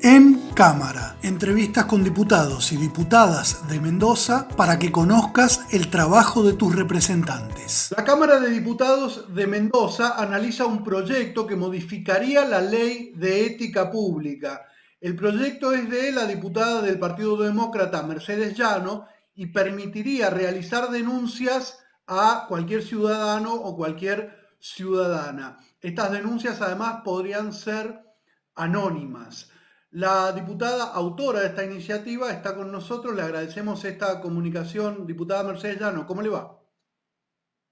En Cámara, entrevistas con diputados y diputadas de Mendoza para que conozcas el trabajo de tus representantes. La Cámara de Diputados de Mendoza analiza un proyecto que modificaría la ley de ética pública. El proyecto es de la diputada del Partido Demócrata Mercedes Llano y permitiría realizar denuncias a cualquier ciudadano o cualquier ciudadana. Estas denuncias además podrían ser anónimas. La diputada autora de esta iniciativa está con nosotros, le agradecemos esta comunicación. Diputada Mercedes Llano, ¿cómo le va?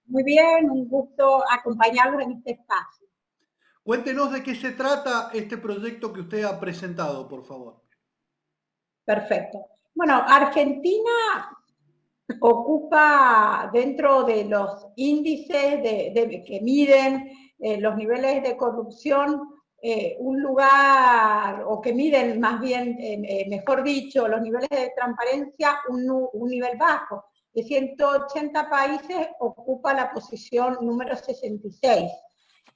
Muy bien, un gusto acompañarlos en este espacio. Cuéntenos de qué se trata este proyecto que usted ha presentado, por favor. Perfecto. Bueno, Argentina ocupa dentro de los índices que miden los niveles de corrupción un lugar, o que miden más bien, mejor dicho, los niveles de transparencia, un nivel bajo. De 180 países ocupa la posición número 66.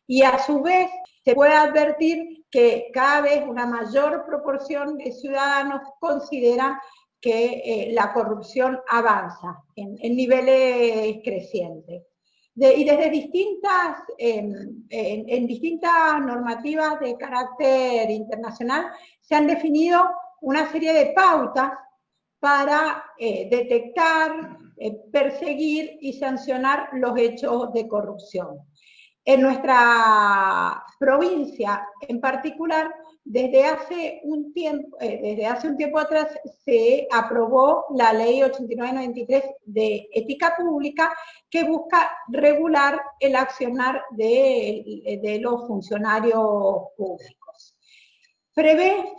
Y a su vez se puede advertir que cada vez una mayor proporción de ciudadanos consideran que la corrupción avanza en niveles crecientes. Y desde distintas, en distintas normativas de carácter internacional se han definido una serie de pautas para detectar, perseguir y sancionar los hechos de corrupción. En nuestra provincia en particular, desde hace un tiempo atrás se aprobó la ley 8993 de ética pública, que busca regular el accionar de los funcionarios públicos. Prevé,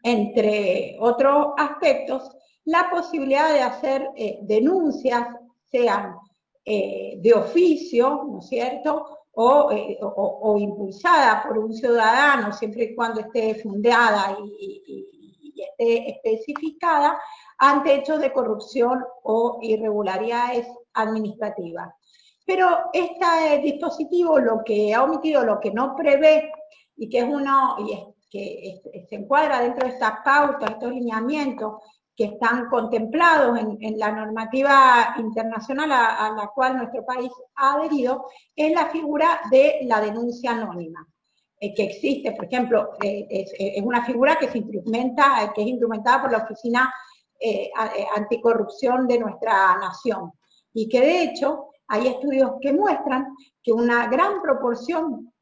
entre otros aspectos, la posibilidad de hacer denuncias, sean de oficio, ¿no es cierto?, o impulsada por un ciudadano, siempre y cuando esté fundada y esté especificada, ante hechos de corrupción o irregularidades administrativas. Pero este dispositivo lo que ha omitido, lo que no prevé, y que es que se encuadra dentro de estas pautas, estos lineamientos que están contemplados en la normativa internacional a la cual nuestro país ha adherido, es la figura de la denuncia anónima, que existe, por ejemplo, es una figura que es instrumentada por la Oficina Anticorrupción de nuestra nación, y que de hecho hay estudios que muestran que una gran proporción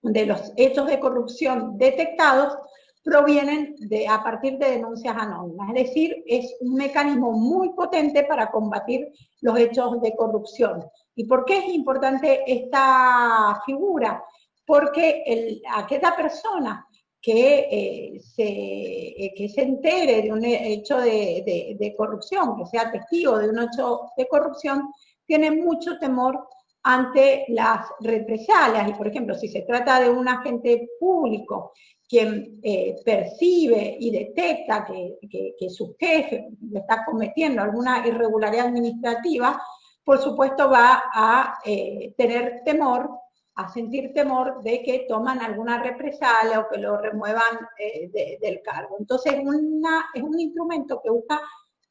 de los hechos de corrupción detectados provienen a partir de denuncias anónimas. Es decir, es un mecanismo muy potente para combatir los hechos de corrupción. ¿Y por qué es importante esta figura? Porque aquella persona que se entere de un hecho de corrupción, que sea testigo de un hecho de corrupción, tiene mucho temor ante las represalias. Y, por ejemplo, si se trata de un agente público quien percibe y detecta que su jefe está cometiendo alguna irregularidad administrativa, por supuesto va a tener temor, a sentir temor de que toman alguna represalia o que lo remuevan del cargo. Entonces es un instrumento que busca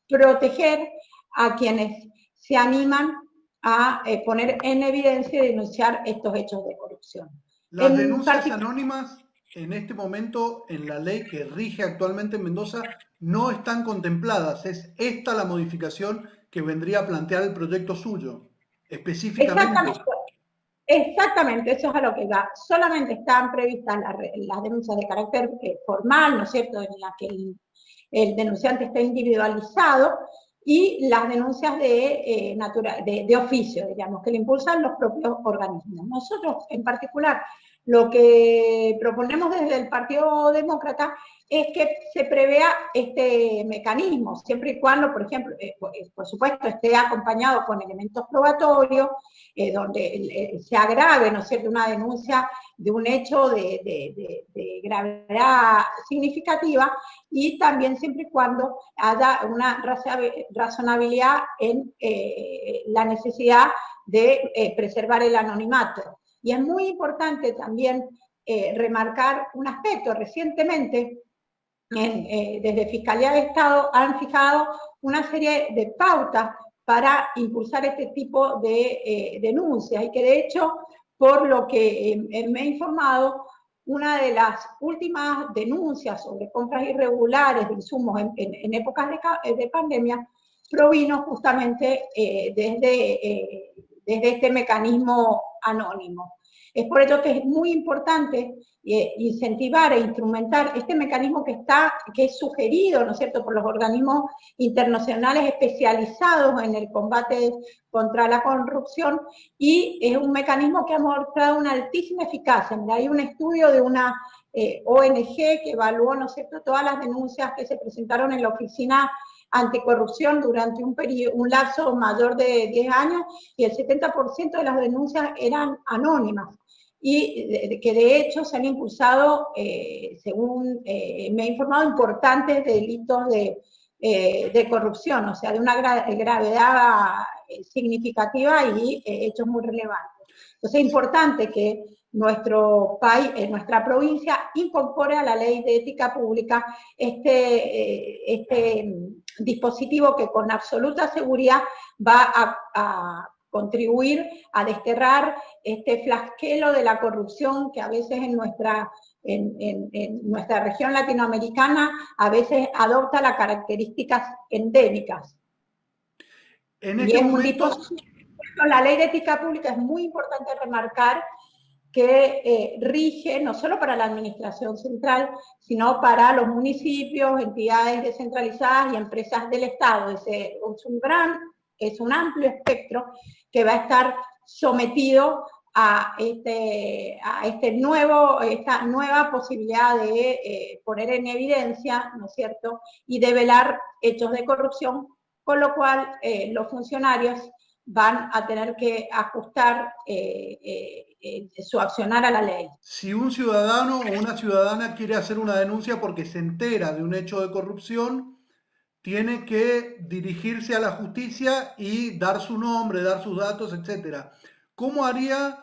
proteger a quienes se animan a poner en evidencia y denunciar estos hechos de corrupción. Las denuncias anónimas en este momento en la ley que rige actualmente en Mendoza no están contempladas. Es esta la modificación que vendría a plantear el proyecto suyo, específicamente. Exactamente, eso es a lo que va. Solamente están previstas las denuncias de carácter formal, ¿no es cierto?, en la que el denunciante está individualizado, y las denuncias de oficio, digamos, que le impulsan los propios organismos. Nosotros, en particular, lo que proponemos desde el Partido Demócrata es que se prevea este mecanismo, siempre y cuando, por ejemplo, por supuesto, esté acompañado con elementos probatorios, donde se agrave, ¿no es cierto?, una denuncia de un hecho de gravedad significativa, y también siempre y cuando haya una razonabilidad en la necesidad de preservar el anonimato. Y es muy importante también remarcar un aspecto. Recientemente desde Fiscalía de Estado han fijado una serie de pautas para impulsar este tipo de denuncias y que de hecho, por lo que me he informado, una de las últimas denuncias sobre compras irregulares de insumos en épocas de pandemia provino justamente desde este mecanismo anónimo. Es por ello que es muy importante incentivar e instrumentar este mecanismo que es sugerido, ¿no es cierto?, por los organismos internacionales especializados en el combate contra la corrupción, y es un mecanismo que ha mostrado una altísima eficacia. Mira, hay un estudio de una ONG que evaluó, ¿no es cierto?, todas las denuncias que se presentaron en la oficina anticorrupción durante un lapso mayor de 10 años, y el 70% de las denuncias eran anónimas, y que de hecho se han impulsado, según me ha informado, importantes delitos de corrupción, o sea, de una gravedad significativa y hechos muy relevantes. Entonces es importante que nuestro país, nuestra provincia, incorpore a la ley de ética pública este dispositivo que con absoluta seguridad va a contribuir a desterrar este flagelo de la corrupción que a veces en nuestra región latinoamericana a veces adopta las características endémicas. En este momento, la ley de ética pública es muy importante remarcar que rige no solo para la administración central, sino para los municipios, entidades descentralizadas y empresas del Estado. Es un amplio espectro que va a estar sometido a esta nueva posibilidad de poner en evidencia, ¿no es cierto?, y develar hechos de corrupción, con lo cual los funcionarios van a tener que ajustar su accionar a la ley. Si un ciudadano o una ciudadana quiere hacer una denuncia porque se entera de un hecho de corrupción, tiene que dirigirse a la justicia y dar su nombre, dar sus datos, etc. ¿Cómo haría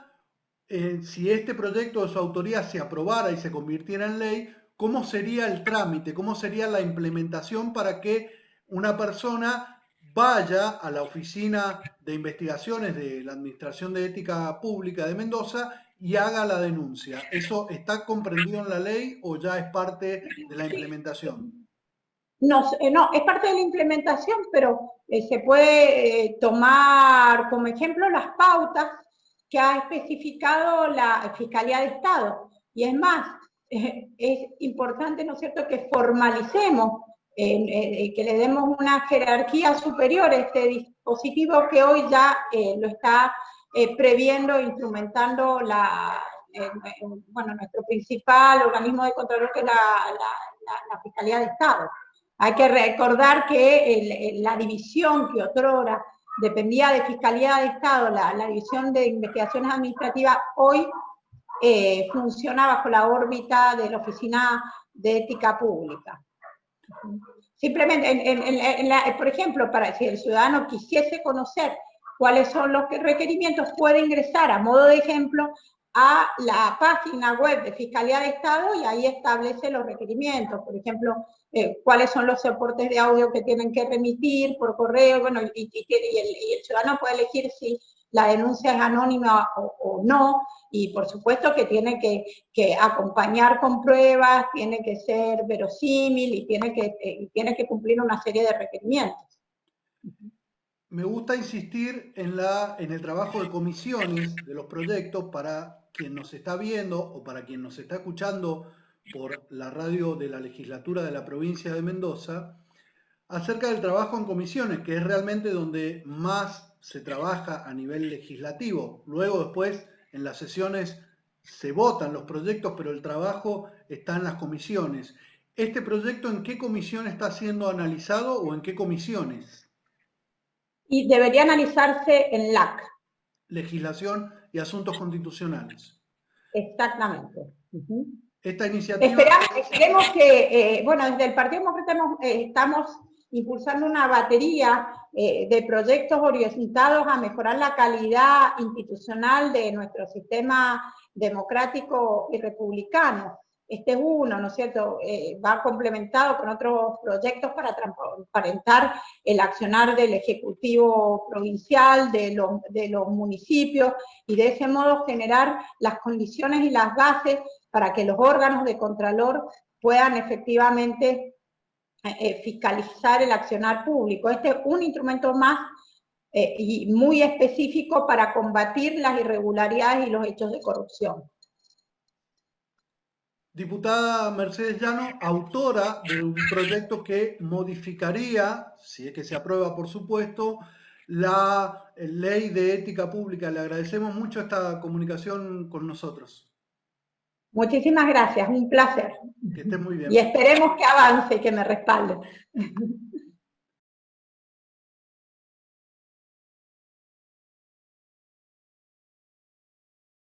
si este proyecto de su autoría se aprobara y se convirtiera en ley? ¿Cómo sería el trámite? ¿Cómo sería la implementación para que una persona vaya a la Oficina de Investigaciones de la Administración de Ética Pública de Mendoza y haga la denuncia? ¿Eso está comprendido en la ley o ya es parte de la implementación? No, es parte de la implementación, pero se puede tomar como ejemplo las pautas que ha especificado la Fiscalía de Estado. Y es más, es importante, ¿no es cierto?, que formalicemos, que le demos una jerarquía superior a este dispositivo que hoy ya lo está previendo, instrumentando nuestro principal organismo de control, que es la Fiscalía de Estado. Hay que recordar que la división que otrora dependía de Fiscalía de Estado, la división de investigaciones administrativas, hoy funciona bajo la órbita de la Oficina de Ética Pública. Simplemente, por ejemplo, si el ciudadano quisiese conocer cuáles son los requerimientos, puede ingresar a modo de ejemplo a la página web de Fiscalía de Estado y ahí establece los requerimientos. Por ejemplo, cuáles son los soportes de audio que tienen que remitir por correo, bueno, y el ciudadano puede elegir si la denuncia es anónima o no, y por supuesto que tiene que acompañar con pruebas, tiene que ser verosímil y tiene que cumplir una serie de requerimientos. Me gusta insistir en el trabajo de comisiones de los proyectos para quien nos está viendo o para quien nos está escuchando por la radio de la legislatura de la provincia de Mendoza, acerca del trabajo en comisiones, que es realmente donde más se trabaja a nivel legislativo. Luego después en las sesiones se votan los proyectos, pero el trabajo está en las comisiones. ¿Este proyecto en qué comisión está siendo analizado o en qué comisiones? Y debería analizarse en LAC. Legislación y Asuntos Constitucionales. Exactamente. Esta iniciativa... Esperemos que, desde el Partido Demócrata estamos impulsando una batería de proyectos orientados a mejorar la calidad institucional de nuestro sistema democrático y republicano. este es uno, ¿no es cierto? Va complementado con otros proyectos para transparentar el accionar del Ejecutivo Provincial, de los municipios, y de ese modo generar las condiciones y las bases para que los órganos de Contralor puedan efectivamente fiscalizar el accionar público. Este es un instrumento más y muy específico para combatir las irregularidades y los hechos de corrupción. Diputada Mercedes Llano, autora de un proyecto que modificaría, si es que se aprueba por supuesto, la ley de ética pública. Le agradecemos mucho esta comunicación con nosotros. Muchísimas gracias, un placer. Que esté muy bien. Y esperemos que avance y que me respalde.